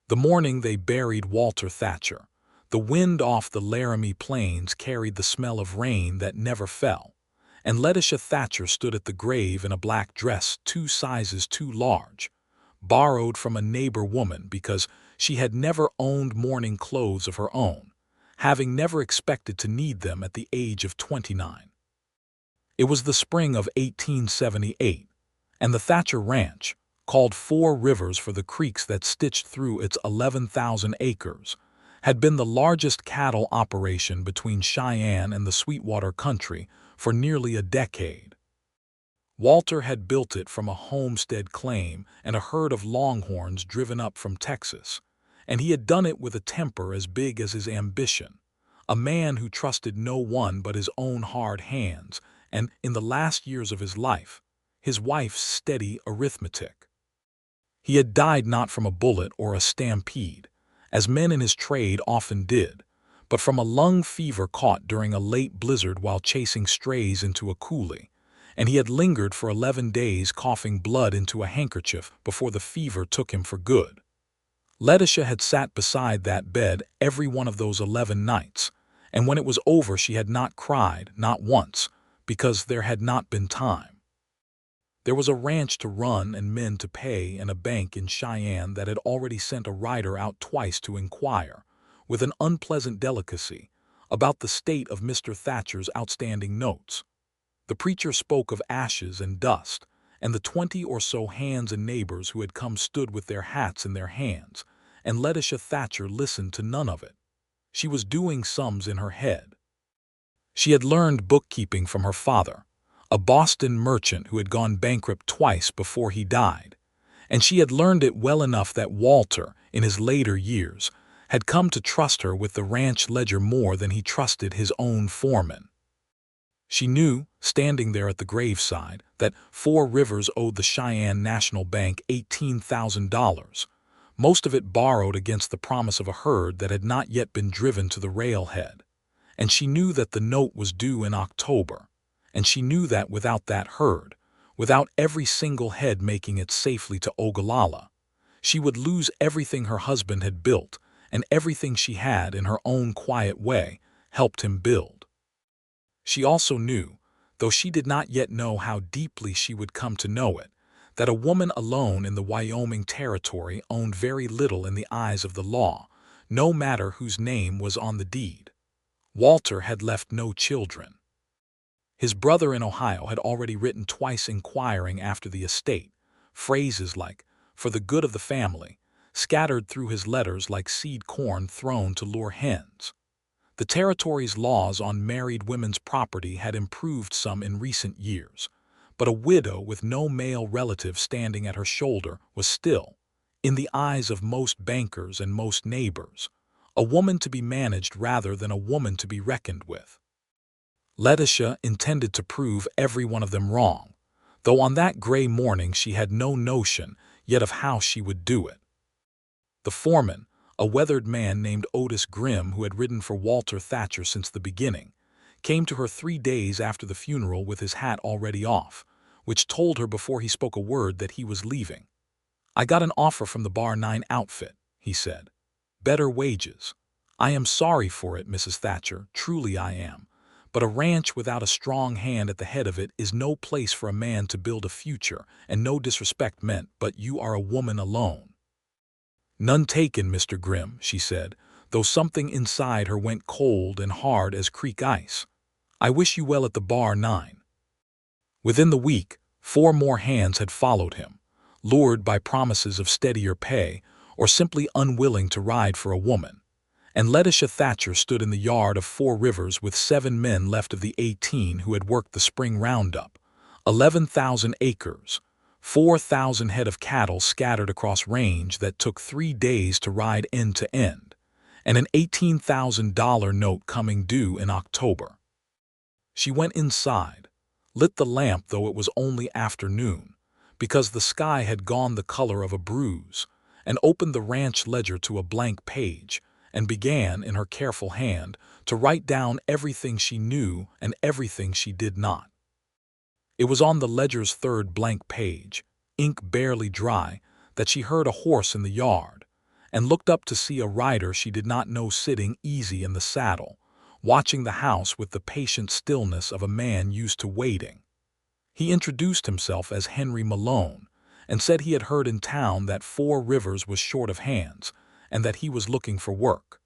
The morning they buried Walter Thatcher, the wind off the Laramie plains carried the smell of rain that never fell, and Letitia Thatcher stood at the grave in a black dress 2 sizes too large, borrowed from a neighbor woman because she had never owned mourning clothes of her own, having never expected to need them at the age of 29. It was the spring of 1878, and the Thatcher Ranch, called 4 Rivers for the creeks that stitched through its 11,000 acres, had been the largest cattle operation between Cheyenne and the Sweetwater country for nearly a decade. Walter had built it from a homestead claim and a herd of longhorns driven up from Texas, and he had done it with a temper as big as his ambition, a man who trusted no one but his own hard hands and, in the last years of his life, his wife's steady arithmetic. He had died not from a bullet or a stampede, as men in his trade often did, but from a lung fever caught during a late blizzard while chasing strays into a coulee, and he had lingered for 11 days coughing blood into a handkerchief before the fever took him for good. Letitia had sat beside that bed every one of those 11 nights, and when it was over she had not cried, not once, because there had not been time. There was a ranch to run and men to pay and a bank in Cheyenne that had already sent a rider out twice to inquire, with an unpleasant delicacy, about the state of Mr. Thatcher's outstanding notes. The preacher spoke of ashes and dust, and the 20 or so hands and neighbors who had come stood with their hats in their hands, and Letitia Thatcher listened to none of it. She was doing sums in her head. She had learned bookkeeping from her father, a Boston merchant who had gone bankrupt twice before he died, and she had learned it well enough that Walter, in his later years, had come to trust her with the ranch ledger more than he trusted his own foreman. She knew, standing there at the graveside, that 4 Rivers owed the Cheyenne National Bank $18,000, most of it borrowed against the promise of a herd that had not yet been driven to the railhead. And she knew that the note was due in October, and she knew that without that herd, without every single head making it safely to Ogallala, she would lose everything her husband had built and everything she had, in her own quiet way, helped him build. She also knew, though she did not yet know how deeply she would come to know it, that a woman alone in the Wyoming Territory owned very little in the eyes of the law, no matter whose name was on the deed. Walter had left no children. His brother in Ohio had already written twice inquiring after the estate, phrases like, "for the good of the family," scattered through his letters like seed corn thrown to lure hens. The territory's laws on married women's property had improved some in recent years, but a widow with no male relative standing at her shoulder was still, in the eyes of most bankers and most neighbors, a woman to be managed rather than a woman to be reckoned with. Letitia intended to prove every one of them wrong, though on that gray morning she had no notion yet of how she would do it. The foreman, a weathered man named Otis Grimm who had ridden for Walter Thatcher since the beginning, came to her 3 days after the funeral with his hat already off, which told her before he spoke a word that he was leaving. "I got an offer from the Bar 9 outfit," he said. "Better wages. I am sorry for it, Mrs. Thatcher, truly I am, but a ranch without a strong hand at the head of it is no place for a man to build a future, and no disrespect meant, but you are a woman alone." "None taken, Mr. Grimm," she said, though something inside her went cold and hard as creek ice. "I wish you well at the Bar 9. Within the week, 4 more hands had followed him, lured by promises of steadier pay or simply unwilling to ride for a woman, and Letitia Thatcher stood in the yard of 4 Rivers with 7 men left of the 18 who had worked the spring roundup, 11,000 acres, 4,000 head of cattle scattered across range that took 3 days to ride end to end, and an $18,000 note coming due in October. She went inside, lit the lamp though it was only afternoon, because the sky had gone the color of a bruise, and opened the ranch ledger to a blank page, and began, in her careful hand, to write down everything she knew and everything she did not. It was on the ledger's 3rd blank page, ink barely dry, that she heard a horse in the yard, and looked up to see a rider she did not know sitting easy in the saddle, watching the house with the patient stillness of a man used to waiting. He introduced himself as Henry Malone and said he had heard in town that Four Rivers was short of hands and that he was looking for work.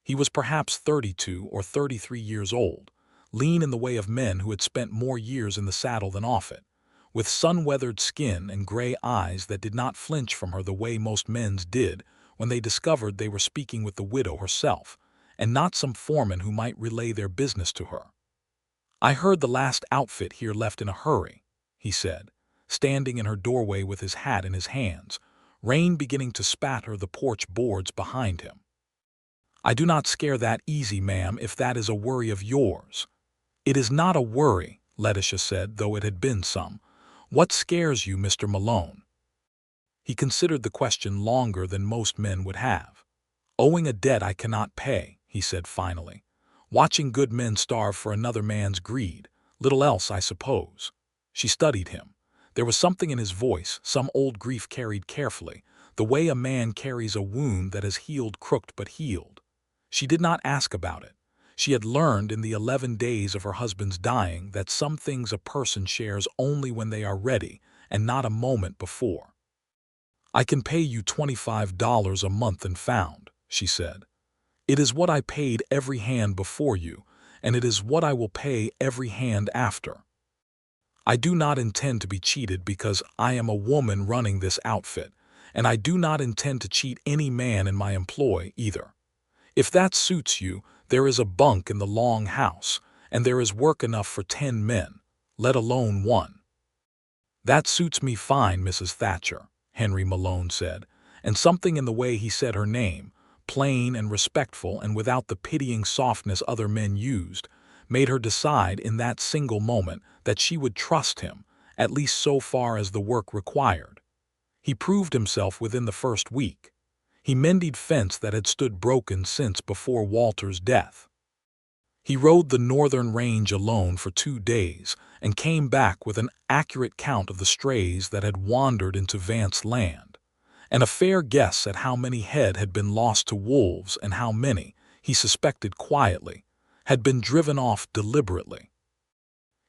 He was perhaps 32 or 33 years old, lean in the way of men who had spent more years in the saddle than off it, with sun-weathered skin and gray eyes that did not flinch from her the way most men's did when they discovered they were speaking with the widow herself, and not some foreman who might relay their business to her. "I heard the last outfit here left in a hurry," he said, standing in her doorway with his hat in his hands, rain beginning to spatter the porch boards behind him. "I do not scare that easy, ma'am, if that is a worry of yours." "It is not a worry," Letitia said, though it had been some. "What scares you, Mr. Malone?" He considered the question longer than most men would have. "Owing a debt I cannot pay," he said finally. "Watching good men starve for another man's greed. Little else, I suppose." She studied him. There was something in his voice, some old grief carried carefully, the way a man carries a wound that has healed crooked but healed. She did not ask about it. She had learned in the 11 days of her husband's dying that some things a person shares only when they are ready and not a moment before. "I can pay you $25 a month and found," she said. "It is what I paid every hand before you, and it is what I will pay every hand after. I do not intend to be cheated because I am a woman running this outfit, and I do not intend to cheat any man in my employ either. If that suits you, there is a bunk in the long house, and there is work enough for 10 men, let alone one." "That suits me fine, Mrs. Thatcher," Henry Malone said, and something in the way he said her name, plain and respectful and without the pitying softness other men used, made her decide in that single moment that she would trust him, at least so far as the work required. He proved himself within the first week. He mended fence that had stood broken since before Walter's death. He rode the northern range alone for 2 days and came back with an accurate count of the strays that had wandered into Vance's land, and a fair guess at how many head had been lost to wolves and how many, he suspected quietly, had been driven off deliberately.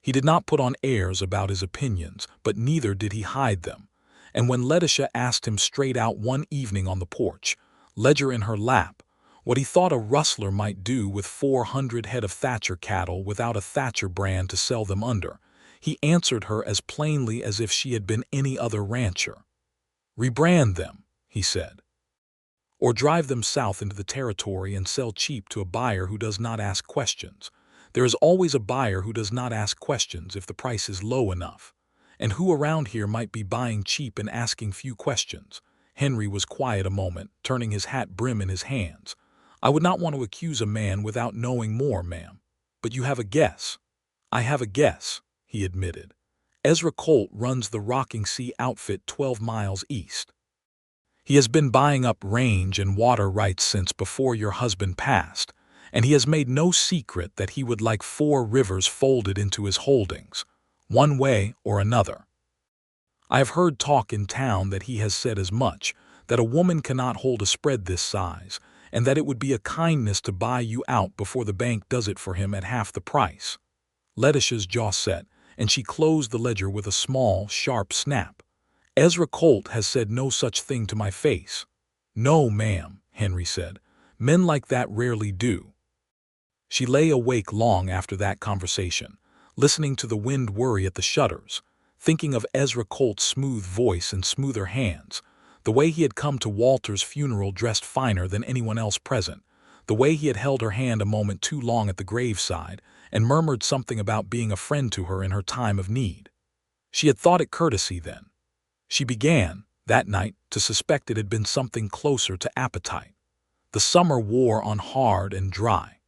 He did not put on airs about his opinions, but neither did he hide them, and when Letitia asked him straight out one evening on the porch, ledger in her lap, what he thought a rustler might do with 400 head of Thatcher cattle without a Thatcher brand to sell them under, he answered her as plainly as if she had been any other rancher. "Rebrand them," he said, "or drive them south into the territory and sell cheap to a buyer who does not ask questions. There is always a buyer who does not ask questions if the price is low enough. And who around here might be buying cheap and asking few questions?" Henry was quiet a moment, turning his hat brim in his hands. "I would not want to accuse a man without knowing more, ma'am. But you have a guess." "I have a guess," he admitted. "Ezra Colt runs the Rocking Sea outfit 12 miles east. He has been buying up range and water rights since before your husband passed, and he has made no secret that he would like 4 rivers folded into his holdings, one way or another. I have heard talk in town that he has said as much, that a woman cannot hold a spread this size, and that it would be a kindness to buy you out before the bank does it for him at half the price." Letitia's jaw set, and she closed the ledger with a small, sharp snap. "Ezra Colt has said no such thing to my face." "No, ma'am," Henry said. "Men like that rarely do." She lay awake long after that conversation, listening to the wind worry at the shutters, thinking of Ezra Colt's smooth voice and smoother hands, the way he had come to Walter's funeral dressed finer than anyone else present, the way he had held her hand a moment too long at the graveside and murmured something about being a friend to her in her time of need. She had thought it courtesy then. She began, that night, to suspect it had been something closer to appetite. The summer wore on hard and dry.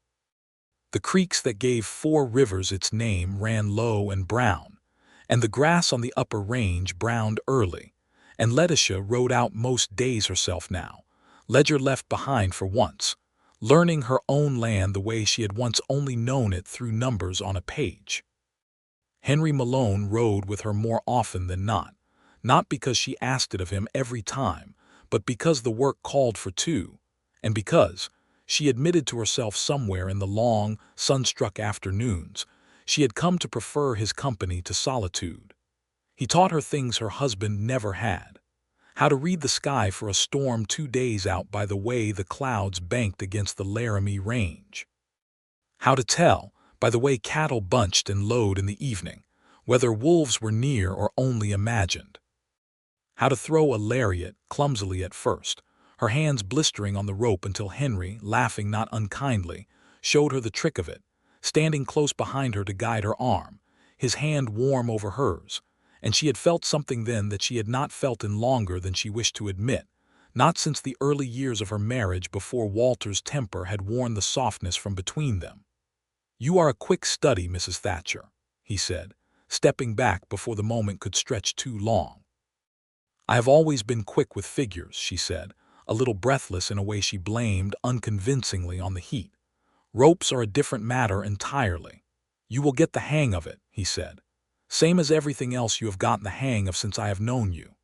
The creeks that gave 4 rivers its name ran low and brown, and the grass on the upper range browned early, and Letitia rode out most days herself now, ledger left behind for once, learning her own land the way she had once only known it through numbers on a page. Henry Malone rode with her more often than not because she asked it of him every time, but because the work called for two, and because, she admitted to herself somewhere in the long, sun-struck afternoons, she had come to prefer his company to solitude. He taught her things her husband never had. How to read the sky for a storm 2 days out by the way the clouds banked against the Laramie Range. How to tell, by the way cattle bunched and lowed in the evening, whether wolves were near or only imagined. How to throw a lariat clumsily at first, her hands blistering on the rope until Henry, laughing not unkindly, showed her the trick of it, standing close behind her to guide her arm, his hand warm over hers, and she had felt something then that she had not felt in longer than she wished to admit, not since the early years of her marriage before Walter's temper had worn the softness from between them. "You are a quick study, Mrs. Thatcher," he said, stepping back before the moment could stretch too long. "I have always been quick with figures," she said, a little breathless in a way she blamed unconvincingly on the heat. "Ropes are a different matter entirely." "You will get the hang of it," he said. "Same as everything else you have gotten the hang of since I have known you."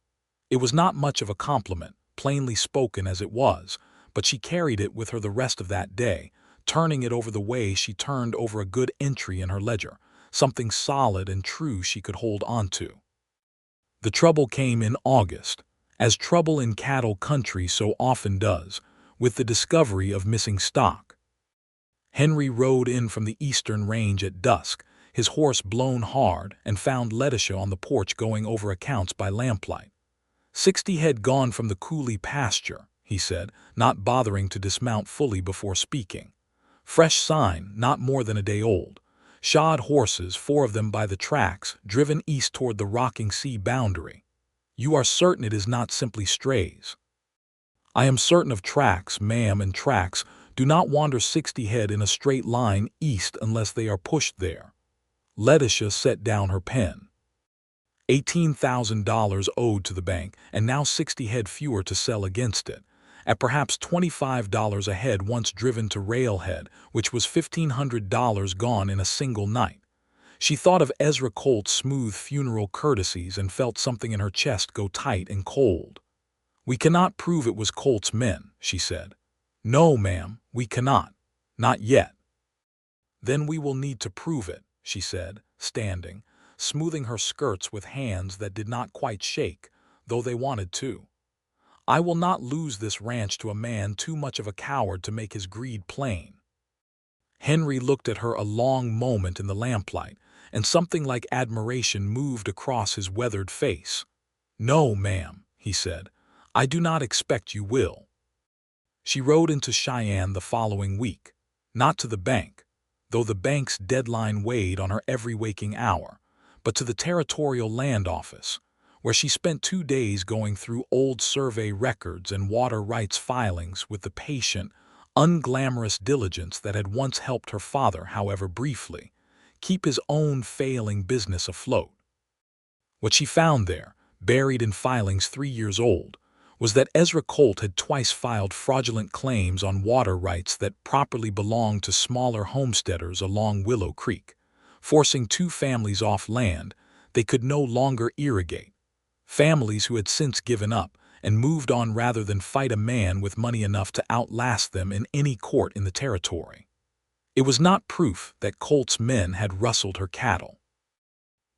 It was not much of a compliment, plainly spoken as it was, but she carried it with her the rest of that day, turning it over the way she turned over a good entry in her ledger, something solid and true she could hold on to. The trouble came in August, as trouble in cattle country so often does, with the discovery of missing stock. Henry rode in from the eastern range at dusk, his horse blown hard, and found Letitia on the porch going over accounts by lamplight. 60 head gone from the coulee pasture, he said, not bothering to dismount fully before speaking. Fresh sign, not more than a day old. Shod horses, 4 of them by the tracks, driven east toward the rocking sea boundary. You are certain it is not simply strays? I am certain of tracks, ma'am, and tracks do not wander 60 head in a straight line east unless they are pushed there. Letitia set down her pen. $18,000 owed to the bank, and now 60 head fewer to sell against it, at perhaps $25 a head once driven to railhead, which was $1,500 gone in a single night. She thought of Ezra Colt's smooth funeral courtesies and felt something in her chest go tight and cold. "We cannot prove it was Colt's men," she said. "No, ma'am, we cannot. Not yet." "Then we will need to prove it," she said, standing, smoothing her skirts with hands that did not quite shake, though they wanted to. "I will not lose this ranch to a man too much of a coward to make his greed plain." Henry looked at her a long moment in the lamplight, and something like admiration moved across his weathered face. "No, ma'am," he said, "I do not expect you will." She rode into Cheyenne the following week, not to the bank, though the bank's deadline weighed on her every waking hour, but to the Territorial Land Office, where she spent 2 days going through old survey records and water rights filings with the patient, unglamorous diligence that had once helped her father, however briefly, keep his own failing business afloat. What she found there, buried in filings 3 years old, was that Ezra Colt had twice filed fraudulent claims on water rights that properly belonged to smaller homesteaders along Willow Creek, forcing 2 families off land they could no longer irrigate, families who had since given up and moved on rather than fight a man with money enough to outlast them in any court in the territory. It was not proof that Colt's men had rustled her cattle,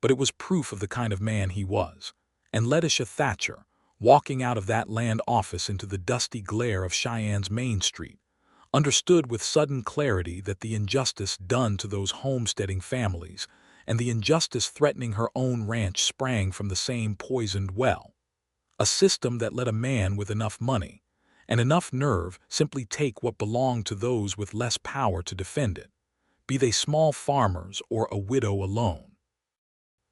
but it was proof of the kind of man he was, and Letitia Thatcher, walking out of that land office into the dusty glare of Cheyenne's Main Street, understood with sudden clarity that the injustice done to those homesteading families and the injustice threatening her own ranch sprang from the same poisoned well. A system that let a man with enough money and enough nerve simply take what belonged to those with less power to defend it, be they small farmers or a widow alone.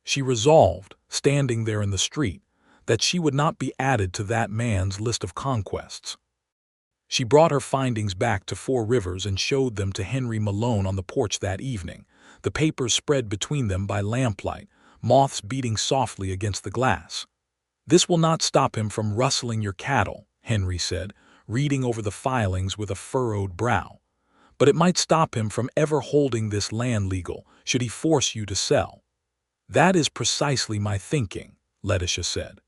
She resolved, standing there in the street, that she would not be added to that man's list of conquests. She brought her findings back to Four Rivers and showed them to Henry Malone on the porch that evening, the papers spread between them by lamplight, moths beating softly against the glass. "This will not stop him from rustling your cattle," Henry said, reading over the filings with a furrowed brow. "But it might stop him from ever holding this land legal, should he force you to sell." "That is precisely my thinking," Letitia said.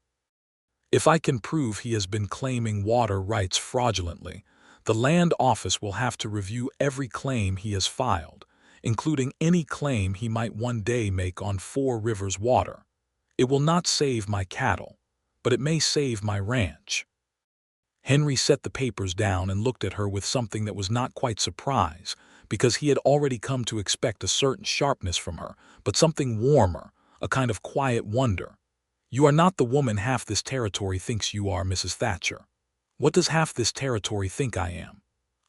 If I can prove he has been claiming water rights fraudulently, the land office will have to review every claim he has filed, including any claim he might one day make on Four Rivers water. It will not save my cattle, but it may save my ranch." Henry set the papers down and looked at her with something that was not quite surprise, because he had already come to expect a certain sharpness from her, but something warmer, a kind of quiet wonder. "You are not the woman half this territory thinks you are, Mrs. Thatcher. What does half this territory think I am?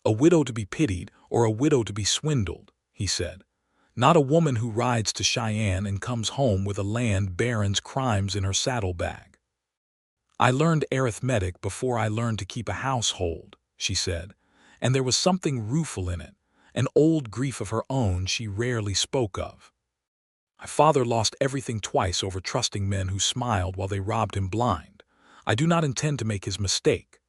A widow to be pitied or a widow to be swindled," he said. "Not a woman who rides to Cheyenne and comes home with a land baron's crimes in her saddlebag." "I learned arithmetic before I learned to keep a household," she said, and there was something rueful in it, an old grief of her own she rarely spoke of. "My father lost everything twice over trusting men who smiled while they robbed him blind. I do not intend to make his mistake."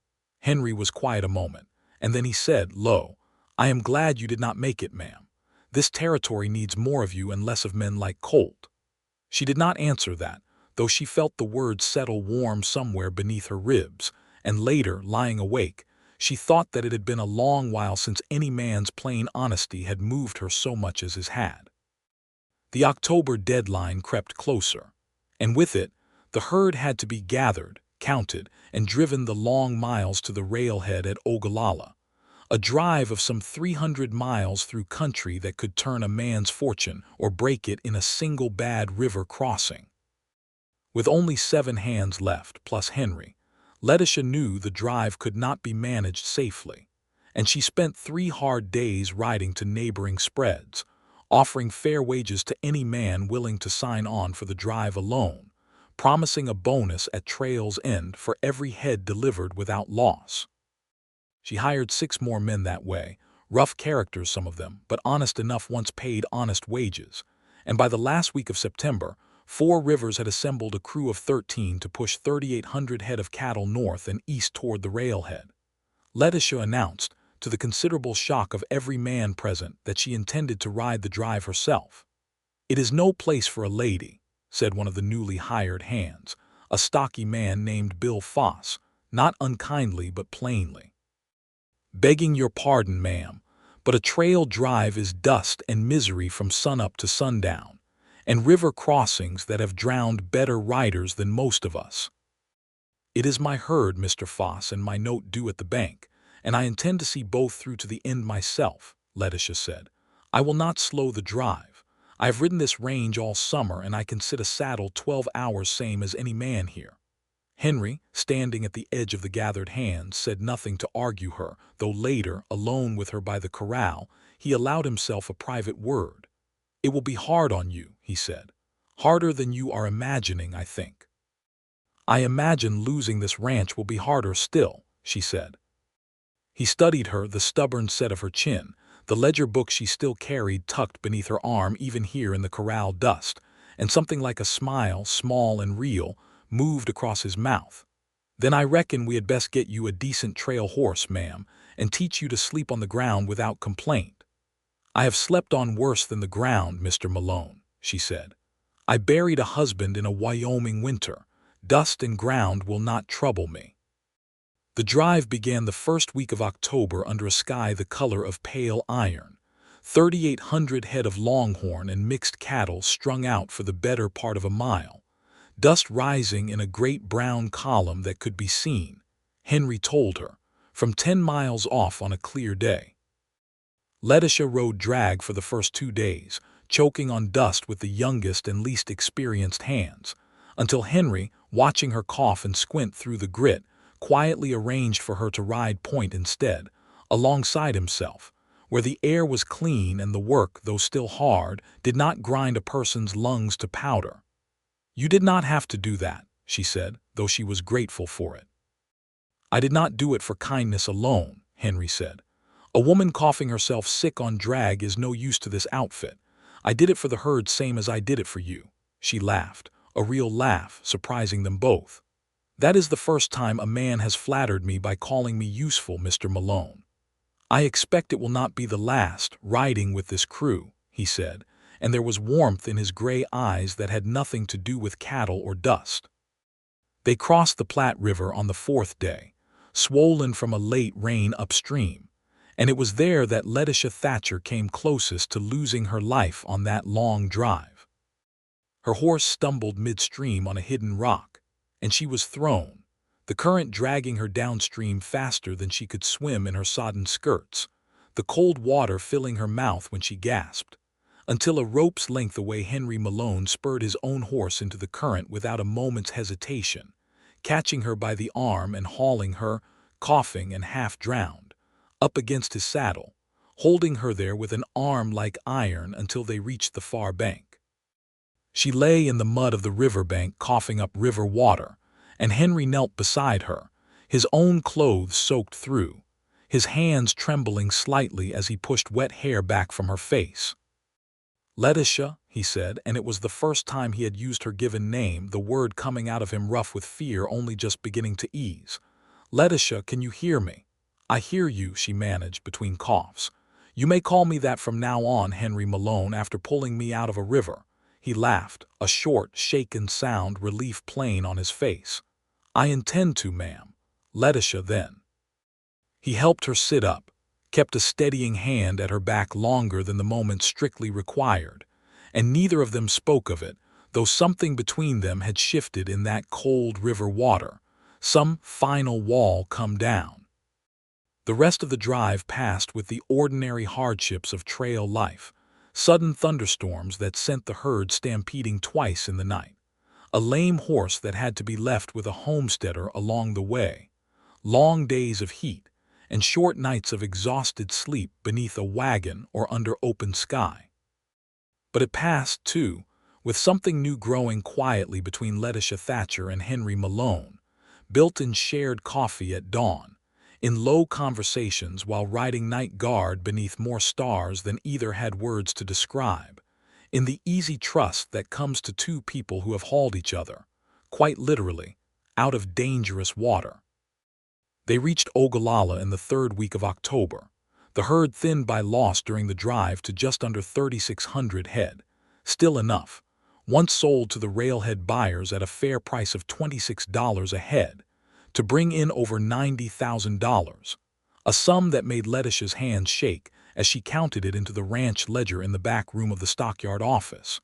Henry was quiet a moment, and then he said, "Lo, I am glad you did not make it, ma'am. This territory needs more of you and less of men like Colt." She did not answer that, though she felt the words settle warm somewhere beneath her ribs, and later, lying awake, she thought that it had been a long while since any man's plain honesty had moved her so much as his had. The October deadline crept closer, and with it, the herd had to be gathered, counted, and driven the long miles to the railhead at Ogallala, a drive of some 300 miles through country that could turn a man's fortune or break it in a single bad river crossing. With only 7 hands left, plus Henry, Letitia knew the drive could not be managed safely, and she spent 3 hard days riding to neighboring spreads, offering fair wages to any man willing to sign on for the drive alone, promising a bonus at trail's end for every head delivered without loss. She hired 6 more men that way, rough characters some of them, but honest enough once paid honest wages, and by the last week of September, Four Rivers had assembled a crew of 13 to push 3,800 head of cattle north and east toward the railhead. Letitia announced, to the considerable shock of every man present, that she intended to ride the drive herself. "It is no place for a lady," said one of the newly hired hands, a stocky man named Bill Foss, not unkindly but plainly. "Begging your pardon, ma'am, but a trail drive is dust and misery from sunup to sundown, and river crossings that have drowned better riders than most of us." "It is my herd, Mr. Foss, and my note due at the bank, and I intend to see both through to the end myself," Letitia said. "I will not slow the drive. I have ridden this range all summer, and I can sit a saddle 12 hours same as any man here." Henry, standing at the edge of the gathered hands, said nothing to argue her, though later, alone with her by the corral, he allowed himself a private word. "It will be hard on you," he said. "Harder than you are imagining, I think." "I imagine losing this ranch will be harder still," she said. He studied her, the stubborn set of her chin, the ledger book she still carried tucked beneath her arm even here in the corral dust, and something like a smile, small and real, moved across his mouth. "Then I reckon we had best get you a decent trail horse, ma'am, and teach you to sleep on the ground without complaint." "I have slept on worse than the ground, Mr. Malone," she said. "I buried a husband in a Wyoming winter. Dust and ground will not trouble me." The drive began the first week of October under a sky the color of pale iron. 3,800 head of longhorn and mixed cattle strung out for the better part of a mile, dust rising in a great brown column that could be seen, Henry told her, from 10 miles off on a clear day. Letitia rode drag for the first 2 days, choking on dust with the youngest and least experienced hands, until Henry, watching her cough and squint through the grit, quietly arranged for her to ride point instead, alongside himself, where the air was clean and the work, though still hard, did not grind a person's lungs to powder. "You did not have to do that," she said, though she was grateful for it. "I did not do it for kindness alone," Henry said. "A woman coughing herself sick on drag is no use to this outfit. I did it for the herd same as I did it for you." She laughed, a real laugh, surprising them both. "That is the first time a man has flattered me by calling me useful, Mr. Malone." "I expect it will not be the last, riding with this crew," he said, and there was warmth in his gray eyes that had nothing to do with cattle or dust. They crossed the Platte River on the fourth day, swollen from a late rain upstream, and it was there that Letitia Thatcher came closest to losing her life on that long drive. Her horse stumbled midstream on a hidden rock, and she was thrown, the current dragging her downstream faster than she could swim in her sodden skirts, the cold water filling her mouth when she gasped, until a rope's length away Henry Malone spurred his own horse into the current without a moment's hesitation, catching her by the arm and hauling her, coughing and half-drowned, up against his saddle, holding her there with an arm like iron until they reached the far bank. She lay in the mud of the riverbank coughing up river water, and Henry knelt beside her, his own clothes soaked through, his hands trembling slightly as he pushed wet hair back from her face. "Letitia," he said, and it was the first time he had used her given name, the word coming out of him rough with fear only just beginning to ease. "Letitia, can you hear me?" "I hear you," she managed between coughs. "You may call me that from now on, Henry Malone, after pulling me out of a river." He laughed, a short, shaken sound, relief plain on his face. "I intend to, ma'am." "Letitia, then." He helped her sit up, kept a steadying hand at her back longer than the moment strictly required, and neither of them spoke of it, though something between them had shifted in that cold river water, some final wall come down. The rest of the drive passed with the ordinary hardships of trail life, sudden thunderstorms that sent the herd stampeding twice in the night, a lame horse that had to be left with a homesteader along the way, long days of heat, and short nights of exhausted sleep beneath a wagon or under open sky. But it passed, too, with something new growing quietly between Letitia Thatcher and Henry Malone, built in shared coffee at dawn, in low conversations while riding night guard beneath more stars than either had words to describe, in the easy trust that comes to two people who have hauled each other, quite literally, out of dangerous water. They reached Ogallala in the third week of October, the herd thinned by loss during the drive to just under 3,600 head, still enough, once sold to the railhead buyers at a fair price of $26 a head, to bring in over $90,000, a sum that made Letitia's hands shake as she counted it into the ranch ledger in the back room of the stockyard office.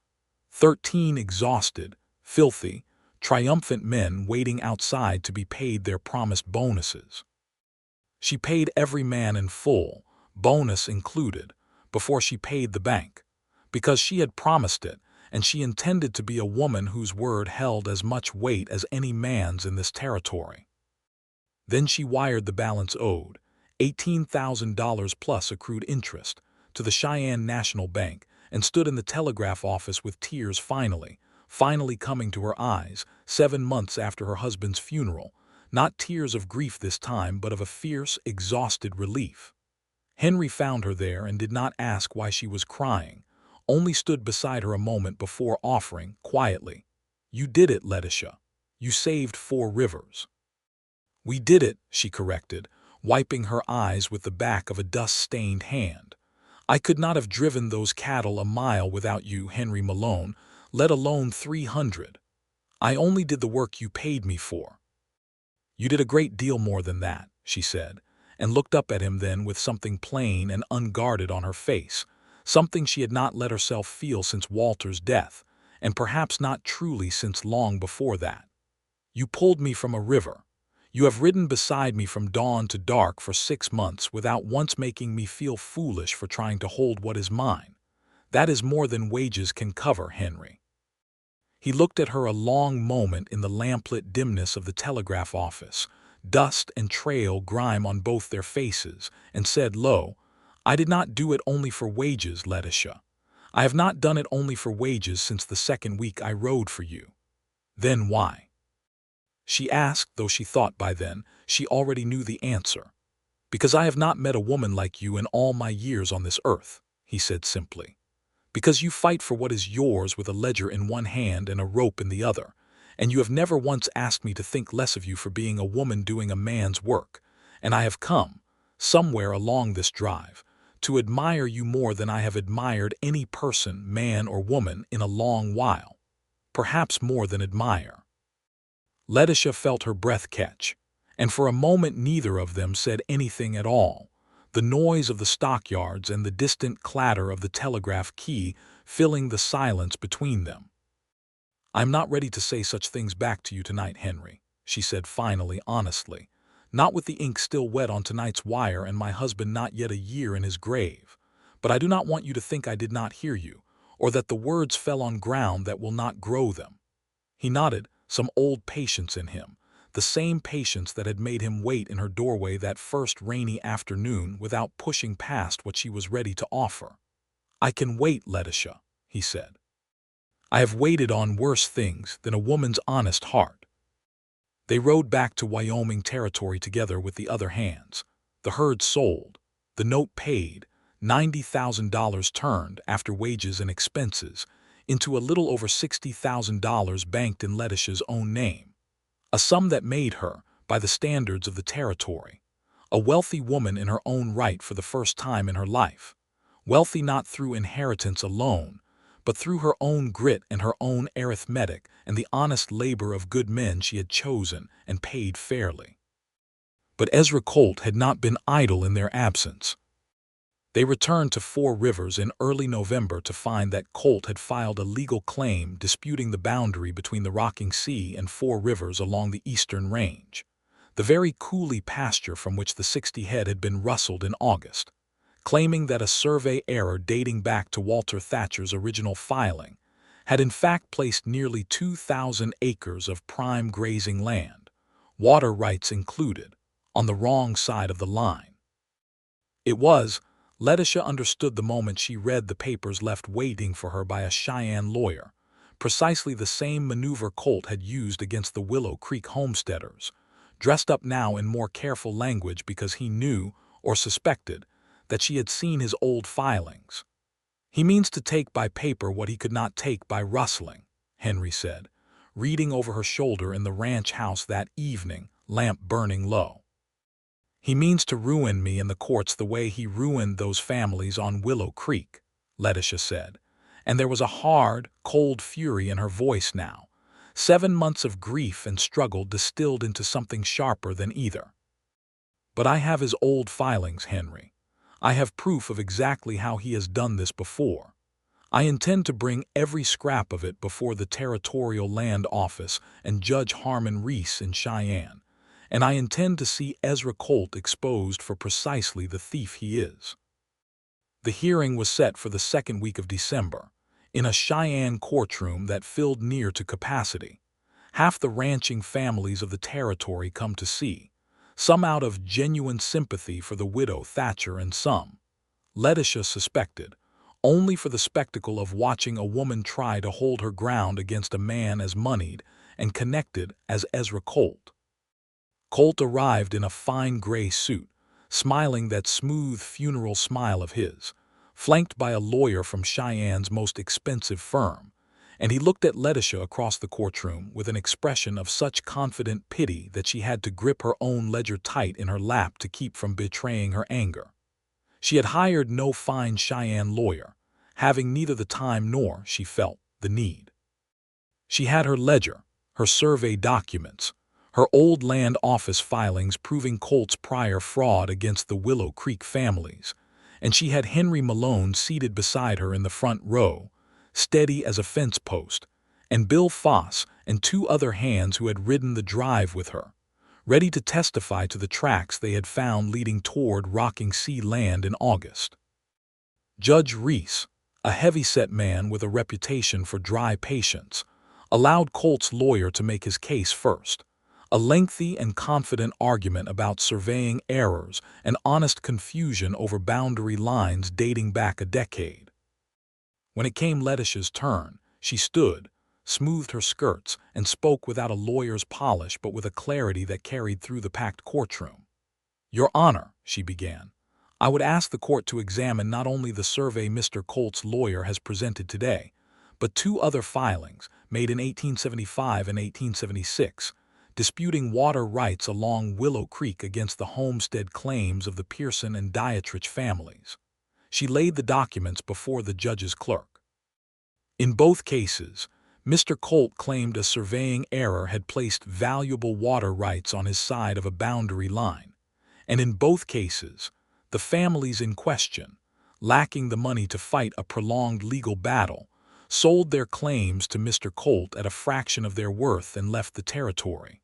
13 exhausted, filthy, triumphant men waiting outside to be paid their promised bonuses. She paid every man in full, bonus included, before she paid the bank, because she had promised it, and she intended to be a woman whose word held as much weight as any man's in this territory. Then she wired the balance owed, $18,000 plus accrued interest, to the Cheyenne National Bank, and stood in the telegraph office with tears finally coming to her eyes, 7 months after her husband's funeral, not tears of grief this time but of a fierce, exhausted relief. Henry found her there and did not ask why she was crying, only stood beside her a moment before offering, quietly, "You did it, Letitia. You saved 4 rivers." "We did it," she corrected, wiping her eyes with the back of a dust-stained hand. "I could not have driven those cattle a mile without you, Henry Malone, let alone 300. I only did the work you paid me for." "You did a great deal more than that," she said, and looked up at him then with something plain and unguarded on her face, something she had not let herself feel since Walter's death, and perhaps not truly since long before that. "You pulled me from a river. You have ridden beside me from dawn to dark for 6 months without once making me feel foolish for trying to hold what is mine. That is more than wages can cover, Henry." He looked at her a long moment in the lamplit dimness of the telegraph office, dust and trail grime on both their faces, and said low, "I did not do it only for wages, Letitia. I have not done it only for wages since the second week I rode for you." "Then why?" she asked, though she thought by then she already knew the answer. "Because I have not met a woman like you in all my years on this earth," he said simply. "Because you fight for what is yours with a ledger in one hand and a rope in the other, and you have never once asked me to think less of you for being a woman doing a man's work, and I have come, somewhere along this drive, to admire you more than I have admired any person, man or woman, in a long while. Perhaps more than admire." Letitia felt her breath catch, and for a moment neither of them said anything at all, the noise of the stockyards and the distant clatter of the telegraph key filling the silence between them. "I'm not ready to say such things back to you tonight, Henry," she said finally, honestly, "not with the ink still wet on tonight's wire and my husband not yet a year in his grave. But I do not want you to think I did not hear you, or that the words fell on ground that will not grow them." He nodded, some old patience in him, the same patience that had made him wait in her doorway that first rainy afternoon without pushing past what she was ready to offer. "I can wait, Letitia," he said. "I have waited on worse things than a woman's honest heart." They rode back to Wyoming Territory together with the other hands. The herd sold, the note paid, $90,000 turned, after wages and expenses, into a little over $60,000 banked in Letitia's own name, a sum that made her, by the standards of the territory, a wealthy woman in her own right for the first time in her life, wealthy not through inheritance alone, but through her own grit and her own arithmetic and the honest labor of good men she had chosen and paid fairly. But Ezra Colt had not been idle in their absence. They returned to Four Rivers in early November to find that Colt had filed a legal claim disputing the boundary between the Rocking Sea and Four Rivers along the eastern range, the very coulee pasture from which the 60 head had been rustled in August, claiming that a survey error dating back to Walter Thatcher's original filing had in fact placed nearly 2,000 acres of prime grazing land, water rights included, on the wrong side of the line. It was, Letitia understood the moment she read the papers left waiting for her by a Cheyenne lawyer, precisely the same maneuver Colt had used against the Willow Creek homesteaders, dressed up now in more careful language because he knew, or suspected, that she had seen his old filings. "He means to take by paper what he could not take by rustling," Henry said, reading over her shoulder in the ranch house that evening, lamp burning low. "He means to ruin me in the courts the way he ruined those families on Willow Creek," Letitia said, and there was a hard, cold fury in her voice now, 7 months of grief and struggle distilled into something sharper than either. "But I have his old filings, Henry. I have proof of exactly how he has done this before. I intend to bring every scrap of it before the Territorial Land Office and Judge Harmon Reese in Cheyenne, and I intend to see Ezra Colt exposed for precisely the thief he is." The hearing was set for the second week of December, in a Cheyenne courtroom that filled near to capacity. Half the ranching families of the territory come to see, some out of genuine sympathy for the widow Thatcher and some, Letitia suspected, only for the spectacle of watching a woman try to hold her ground against a man as moneyed and connected as Ezra Colt. Colt arrived in a fine gray suit, smiling that smooth funeral smile of his, flanked by a lawyer from Cheyenne's most expensive firm, and he looked at Letitia across the courtroom with an expression of such confident pity that she had to grip her own ledger tight in her lap to keep from betraying her anger. She had hired no fine Cheyenne lawyer, having neither the time nor, she felt, the need. She had her ledger, her survey documents, her old land office filings proving Colt's prior fraud against the Willow Creek families, and she had Henry Malone seated beside her in the front row, steady as a fence post, and Bill Foss and 2 other hands who had ridden the drive with her, ready to testify to the tracks they had found leading toward Rocking Sea land in August. Judge Reese, a heavy-set man with a reputation for dry patience, allowed Colt's lawyer to make his case first, a lengthy and confident argument about surveying errors and honest confusion over boundary lines dating back a decade. When it came Letitia's turn, she stood, smoothed her skirts, and spoke without a lawyer's polish but with a clarity that carried through the packed courtroom. "Your Honor," she began, "I would ask the court to examine not only the survey Mr. Colt's lawyer has presented today, but 2 other filings made in 1875 and 1876, disputing water rights along Willow Creek against the homestead claims of the Pearson and Dietrich families." She laid the documents before the judge's clerk. "In both cases, Mr. Colt claimed a surveying error had placed valuable water rights on his side of a boundary line, and in both cases, the families in question, lacking the money to fight a prolonged legal battle, sold their claims to Mr. Colt at a fraction of their worth and left the territory.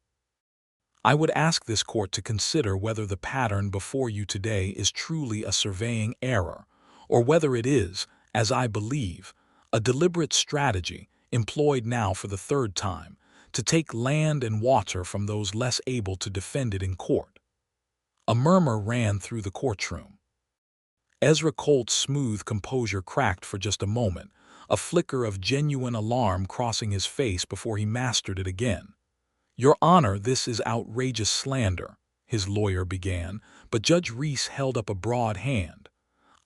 I would ask this court to consider whether the pattern before you today is truly a surveying error, or whether it is, as I believe, a deliberate strategy employed now for the third time to take land and water from those less able to defend it in court. A murmur ran through the courtroom. Ezra Colt's smooth composure cracked for just a moment, a flicker of genuine alarm crossing his face before he mastered it again. "Your Honor, this is outrageous slander," his lawyer began, but Judge Reese held up a broad hand.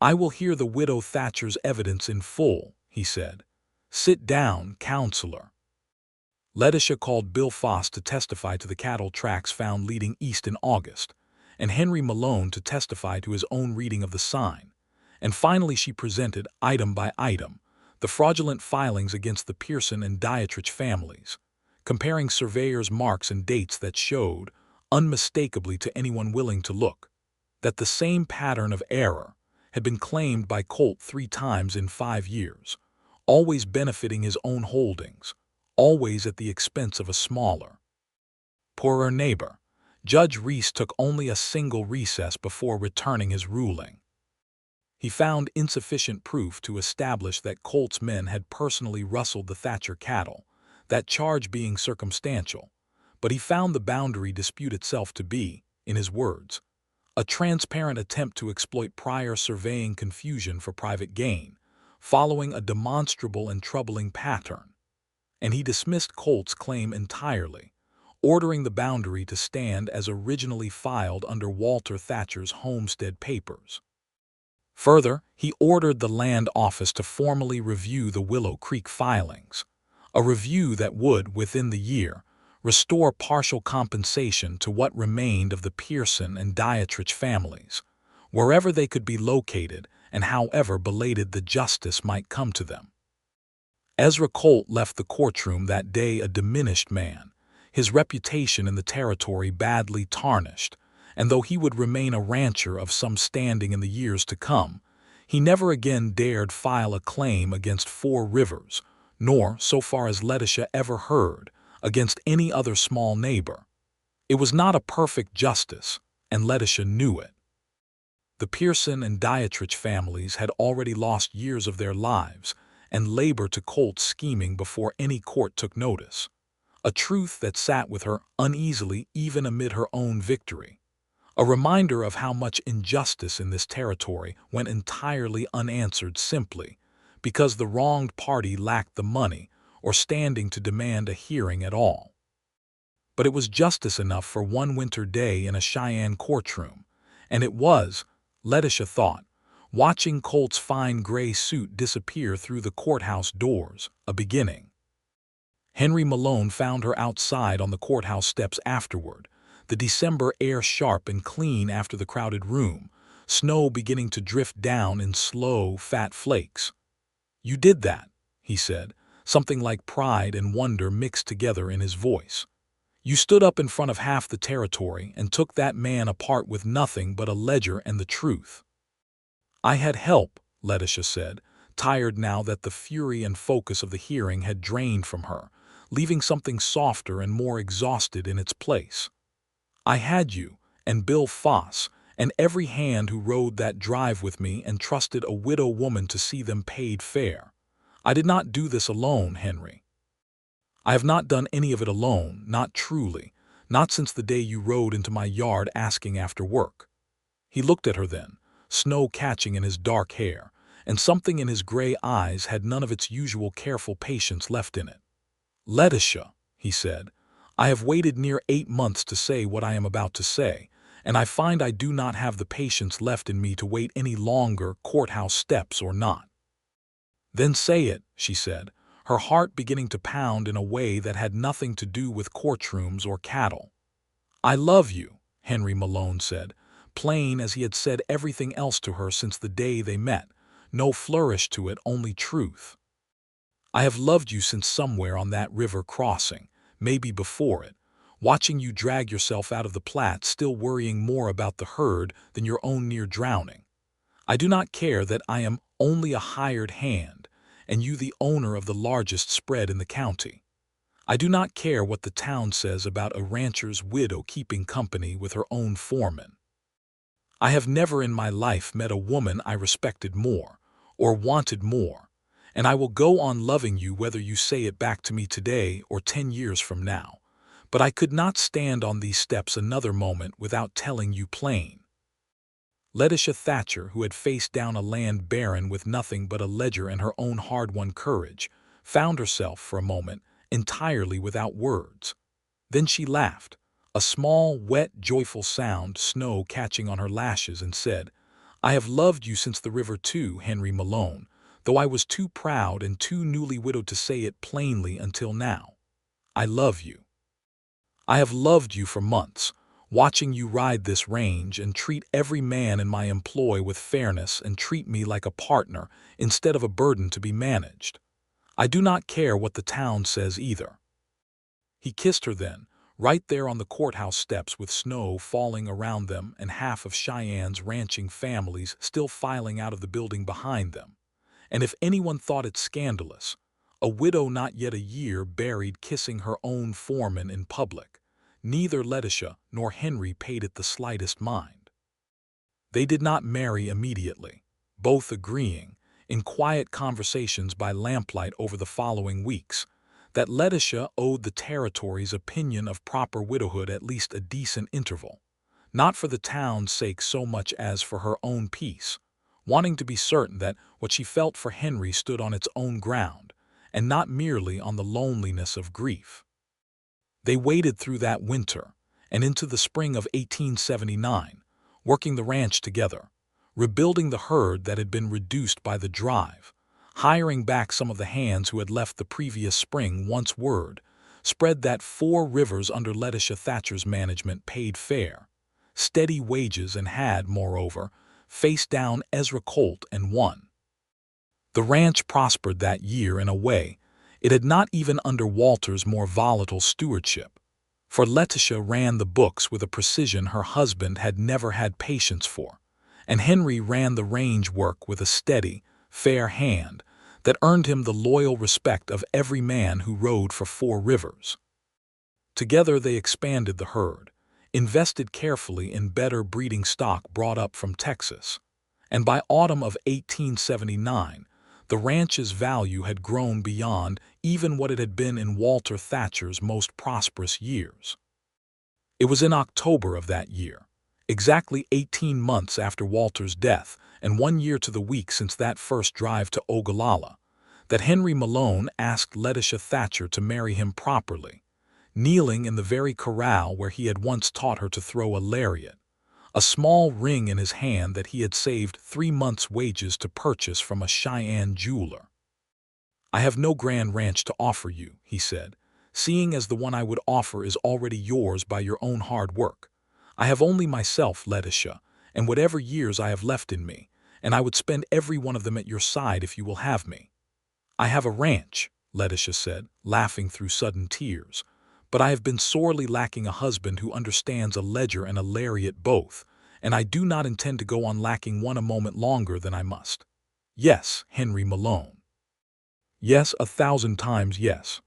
"I will hear the widow Thatcher's evidence in full," he said. "Sit down, counselor." Letitia called Bill Foss to testify to the cattle tracks found leading east in August, and Henry Malone to testify to his own reading of the sign. And finally she presented, item by item, the fraudulent filings against the Pearson and Dietrich families, comparing surveyors' marks and dates that showed, unmistakably to anyone willing to look, that the same pattern of error had been claimed by Colt 3 times in 5 years, always benefiting his own holdings, always at the expense of a smaller, poorer neighbor. Judge Reese took only a single recess before returning his ruling. He found insufficient proof to establish that Colt's men had personally rustled the Thatcher cattle, that charge being circumstantial, but he found the boundary dispute itself to be, in his words, a transparent attempt to exploit prior surveying confusion for private gain, following a demonstrable and troubling pattern. And he dismissed Colt's claim entirely, ordering the boundary to stand as originally filed under Walter Thatcher's homestead papers. Further, he ordered the Land Office to formally review the Willow Creek filings, a review that would, within the year, restore partial compensation to what remained of the Pearson and Dietrich families, wherever they could be located and however belated the justice might come to them. Ezra Colt left the courtroom that day a diminished man, his reputation in the territory badly tarnished, and though he would remain a rancher of some standing in the years to come, he never again dared file a claim against Four Rivers, nor, so far as Letitia ever heard, against any other small neighbor. It was not a perfect justice, and Letitia knew it. The Pearson and Dietrich families had already lost years of their lives and labor to Colt's scheming before any court took notice, a truth that sat with her uneasily even amid her own victory, a reminder of how much injustice in this territory went entirely unanswered simply because the wronged party lacked the money or standing to demand a hearing at all. But it was justice enough for one winter day in a Cheyenne courtroom, and it was, Letitia thought, watching Colt's fine gray suit disappear through the courthouse doors, a beginning. Henry Malone found her outside on the courthouse steps afterward, the December air sharp and clean after the crowded room, snow beginning to drift down in slow, fat flakes. "You did that," he said, something like pride and wonder mixed together in his voice. "You stood up in front of half the territory and took that man apart with nothing but a ledger and the truth." "I had help," Letitia said, tired now that the fury and focus of the hearing had drained from her, leaving something softer and more exhausted in its place. "I had you, and Bill Foss, and every hand who rode that drive with me and trusted a widow woman to see them paid fair. I did not do this alone, Henry. I have not done any of it alone, not truly, not since the day you rode into my yard asking after work." He looked at her then, snow catching in his dark hair, and something in his gray eyes had none of its usual careful patience left in it. "Letitia," he said, "I have waited near 8 months to say what I am about to say, and I find I do not have the patience left in me to wait any longer, courthouse steps or not." "Then say it," she said, her heart beginning to pound in a way that had nothing to do with courtrooms or cattle. "I love you," Henry Malone said, plain as he had said everything else to her since the day they met, no flourish to it, only truth. I have loved you since somewhere on that river crossing, maybe before it, watching you drag yourself out of the Platte, still worrying more about the herd than your own near drowning. I do not care that I am only a hired hand, and you the owner of the largest spread in the county. I do not care what the town says about a rancher's widow keeping company with her own foreman. I have never in my life met a woman I respected more, or wanted more, and I will go on loving you whether you say it back to me today or 10 years from now. But I could not stand on these steps another moment without telling you plain. Letitia Thatcher, who had faced down a land barren with nothing but a ledger and her own hard-won courage, found herself, for a moment, entirely without words. Then she laughed, a small, wet, joyful sound, snow catching on her lashes, and said, "I have loved you since the river too, Henry Malone, though I was too proud and too newly widowed to say it plainly until now. I love you. I have loved you for months, watching you ride this range and treat every man in my employ with fairness and treat me like a partner instead of a burden to be managed. I do not care what the town says either." He kissed her then, right there on the courthouse steps with snow falling around them and half of Cheyenne's ranching families still filing out of the building behind them. And if anyone thought it scandalous, a widow not yet a year buried kissing her own foreman in public, neither Letitia nor Henry paid it the slightest mind. They did not marry immediately, both agreeing, in quiet conversations by lamplight over the following weeks, that Letitia owed the territory's opinion of proper widowhood at least a decent interval, not for the town's sake so much as for her own peace, wanting to be certain that what she felt for Henry stood on its own ground, and not merely on the loneliness of grief. They waited through that winter and into the spring of 1879, working the ranch together, rebuilding the herd that had been reduced by the drive, hiring back some of the hands who had left the previous spring once word spread that 4 Rivers under Letitia Thatcher's management paid fair, steady wages and had, moreover, faced down Ezra Colt and won. The ranch prospered that year in a way it had not even under Walter's more volatile stewardship, for Letitia ran the books with a precision her husband had never had patience for, and Henry ran the range work with a steady, fair hand that earned him the loyal respect of every man who rode for 4 Rivers. Together they expanded the herd, invested carefully in better breeding stock brought up from Texas, and by autumn of 1879, the ranch's value had grown beyond even what it had been in Walter Thatcher's most prosperous years. It was in October of that year, exactly 18 months after Walter's death and 1 year to the week since that first drive to Ogallala, that Henry Malone asked Letitia Thatcher to marry him properly, kneeling in the very corral where he had once taught her to throw a lariat, a small ring in his hand that he had saved 3 months' wages to purchase from a Cheyenne jeweler. "I have no grand ranch to offer you," he said, "seeing as the one I would offer is already yours by your own hard work. I have only myself, Letitia, and whatever years I have left in me, and I would spend every one of them at your side if you will have me." "I have a ranch," Letitia said, laughing through sudden tears, "but I have been sorely lacking a husband who understands a ledger and a lariat both, and I do not intend to go on lacking one a moment longer than I must. Yes, Henry Malone. Yes, 1,000 times yes."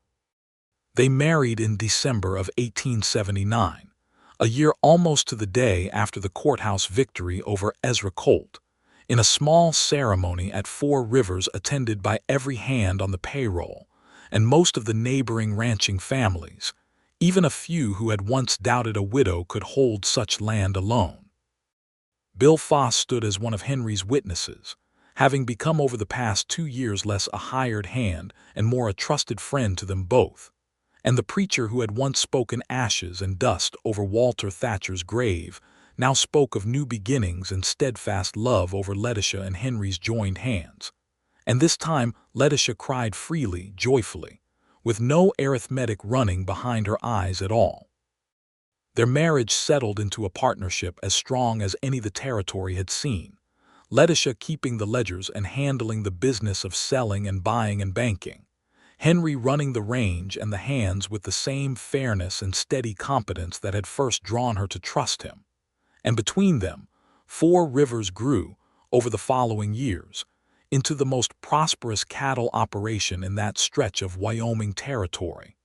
They married in December of 1879, a year almost to the day after the courthouse victory over Ezra Colt, in a small ceremony at 4 Rivers attended by every hand on the payroll and most of the neighboring ranching families, even a few who had once doubted a widow could hold such land alone. Bill Foss stood as one of Henry's witnesses, having become over the past 2 years less a hired hand and more a trusted friend to them both, and the preacher who had once spoken ashes and dust over Walter Thatcher's grave now spoke of new beginnings and steadfast love over Letitia and Henry's joined hands. And this time Letitia cried freely, joyfully, with no arithmetic running behind her eyes at all. Their marriage settled into a partnership as strong as any the territory had seen, Letitia keeping the ledgers and handling the business of selling and buying and banking, Henry running the range and the hands with the same fairness and steady competence that had first drawn her to trust him. And between them, 4 rivers grew, over the following years, into the most prosperous cattle operation in that stretch of Wyoming territory.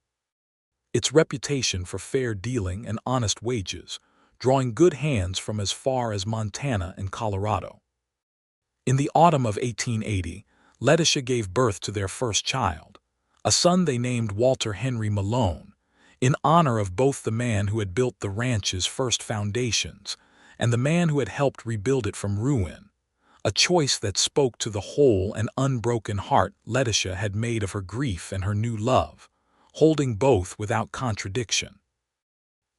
Its reputation for fair dealing and honest wages, drawing good hands from as far as Montana and Colorado. In the autumn of 1880, Letitia gave birth to their first child, a son they named Walter Henry Malone, in honor of both the man who had built the ranch's first foundations and the man who had helped rebuild it from ruin, a choice that spoke to the whole and unbroken heart Letitia had made of her grief and her new love, holding both without contradiction.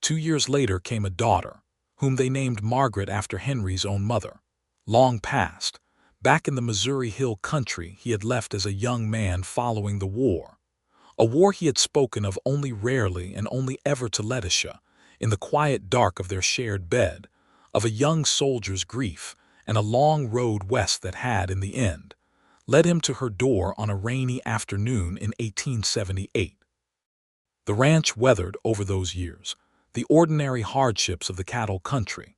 2 years later came a daughter, whom they named Margaret after Henry's own mother. Long past, back in the Missouri Hill country he had left as a young man following the war, a war he had spoken of only rarely and only ever to Letitia, in the quiet dark of their shared bed, of a young soldier's grief and a long road west that had, in the end, led him to her door on a rainy afternoon in 1878. The ranch weathered, over those years, the ordinary hardships of the cattle country.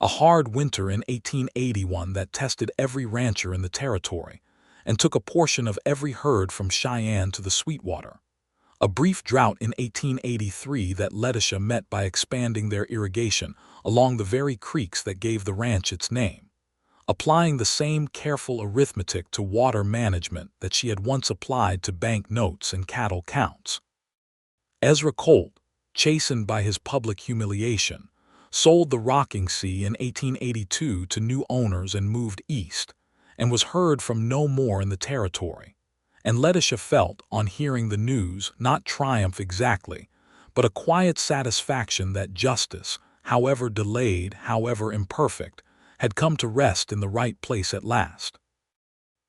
A hard winter in 1881 that tested every rancher in the territory and took a portion of every herd from Cheyenne to the Sweetwater. A brief drought in 1883 that Letitia met by expanding their irrigation along the very creeks that gave the ranch its name, applying the same careful arithmetic to water management that she had once applied to bank notes and cattle counts. Ezra Colt, chastened by his public humiliation, sold the rocking sea in 1882 to new owners and moved east, and was heard from no more in the territory. And Letitia felt, on hearing the news, not triumph exactly, but a quiet satisfaction that justice, however delayed, however imperfect, had come to rest in the right place at last.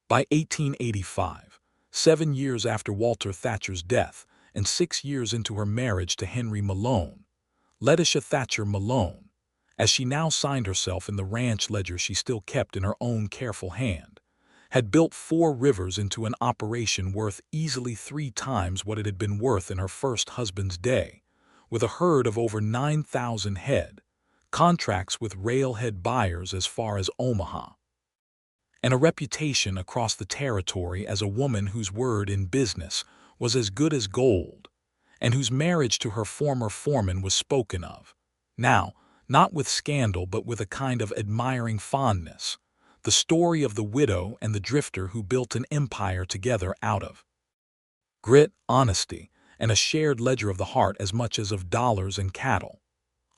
By 1885, 7 years after Walter Thatcher's death and 6 years into her marriage to Henry Malone, Letitia Thatcher Malone, as she now signed herself in the ranch ledger she still kept in her own careful hand, had built 4 rivers into an operation worth easily 3 times what it had been worth in her first husband's day, with a herd of over 9,000 head, contracts with railhead buyers as far as Omaha, and a reputation across the territory as a woman whose word in business was as good as gold, and whose marriage to her former foreman was spoken of, now, not with scandal but with a kind of admiring fondness, the story of the widow and the drifter who built an empire together out of grit, honesty, and a shared ledger of the heart as much as of dollars and cattle.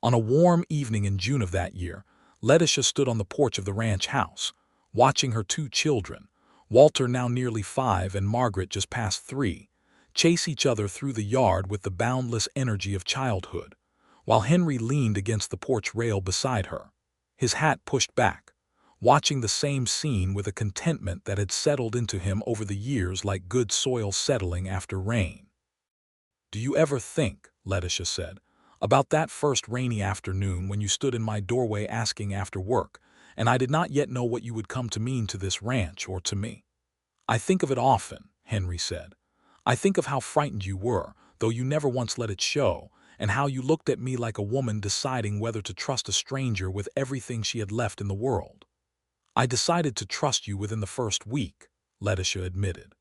On a warm evening in June of that year, Letitia stood on the porch of the ranch house, watching her 2 children, Walter now nearly 5 and Margaret just past 3, chase each other through the yard with the boundless energy of childhood, while Henry leaned against the porch rail beside her, his hat pushed back, watching the same scene with a contentment that had settled into him over the years like good soil settling after rain. "Do you ever think," Letitia said, "about that first rainy afternoon when you stood in my doorway asking after work, and I did not yet know what you would come to mean to this ranch or to me?" "I think of it often," Henry said. "I think of how frightened you were, though you never once let it show, and how you looked at me like a woman deciding whether to trust a stranger with everything she had left in the world." "I decided to trust you within the first week," Letitia admitted,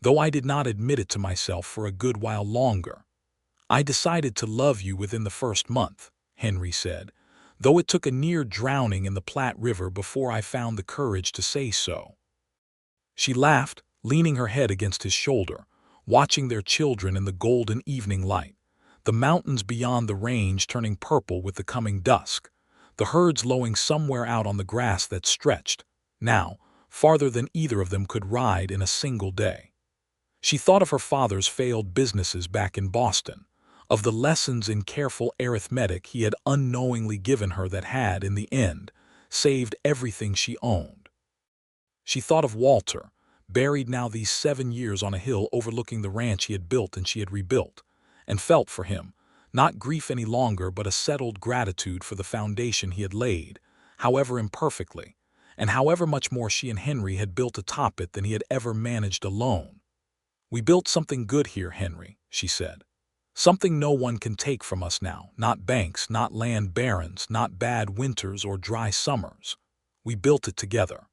"though I did not admit it to myself for a good while longer." "I decided to love you within the first month," Henry said, "though it took a near drowning in the Platte River before I found the courage to say so." She laughed, leaning her head against his shoulder, watching their children in the golden evening light, the mountains beyond the range turning purple with the coming dusk, the herds lowing somewhere out on the grass that stretched, now, farther than either of them could ride in a single day. She thought of her father's failed businesses back in Boston, of the lessons in careful arithmetic he had unknowingly given her that had, in the end, saved everything she owned. She thought of Walter, buried now these 7 years on a hill overlooking the ranch he had built and she had rebuilt, and felt for him, not grief any longer but a settled gratitude for the foundation he had laid, however imperfectly, and however much more she and Henry had built atop it than he had ever managed alone. "We built something good here, Henry," she said. "Something no one can take from us now, not banks, not land barons, not bad winters or dry summers. We built it together."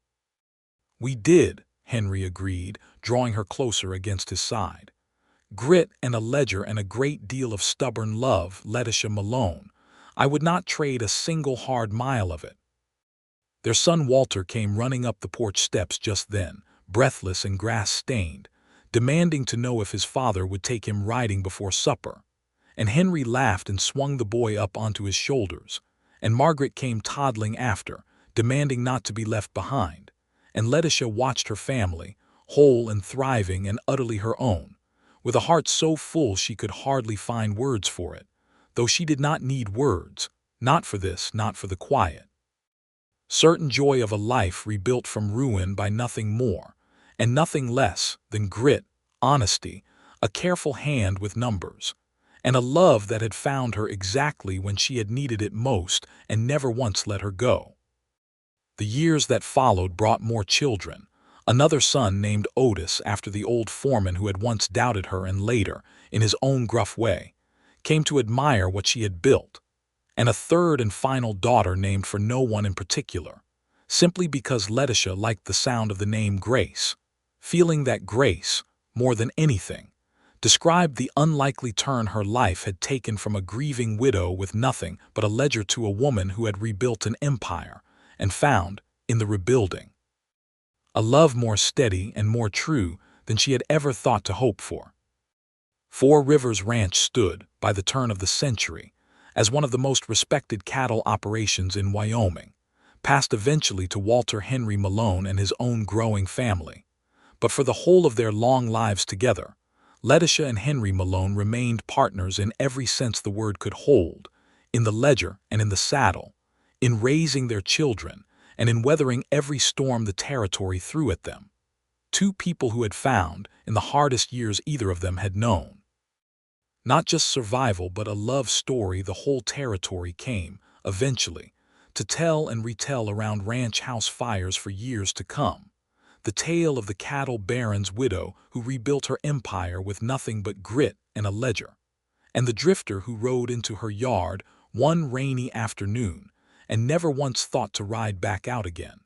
"We did," Henry agreed, drawing her closer against his side. "Grit and a ledger and a great deal of stubborn love, Letitia Malone. I would not trade a single hard mile of it." Their son Walter came running up the porch steps just then, breathless and grass-stained, demanding to know if his father would take him riding before supper. And Henry laughed and swung the boy up onto his shoulders, and Margaret came toddling after, demanding not to be left behind. And Letitia watched her family, whole and thriving and utterly her own, with a heart so full she could hardly find words for it, though she did not need words, not for this, not for the quiet, certain joy of a life rebuilt from ruin by nothing more, and nothing less than grit, honesty, a careful hand with numbers, and a love that had found her exactly when she had needed it most and never once let her go. The years that followed brought more children, another son named Otis after the old foreman who had once doubted her and later, in his own gruff way, came to admire what she had built, and a third and final daughter named for no one in particular, simply because Letitia liked the sound of the name Grace, feeling that Grace, more than anything, described the unlikely turn her life had taken from a grieving widow with nothing but a ledger to a woman who had rebuilt an empire and found, in the rebuilding, a love more steady and more true than she had ever thought to hope for. Four Rivers Ranch stood, by the turn of the century, as one of the most respected cattle operations in Wyoming, passed eventually to Walter Henry Malone and his own growing family. But for the whole of their long lives together, Letitia and Henry Malone remained partners in every sense the word could hold, in the ledger and in the saddle, in raising their children, and in weathering every storm the territory threw at them. Two people who had found, in the hardest years either of them had known, not just survival but a love story the whole territory came, eventually, to tell and retell around ranch house fires for years to come. The tale of the cattle baron's widow who rebuilt her empire with nothing but grit and a ledger, and the drifter who rode into her yard one rainy afternoon and never once thought to ride back out again.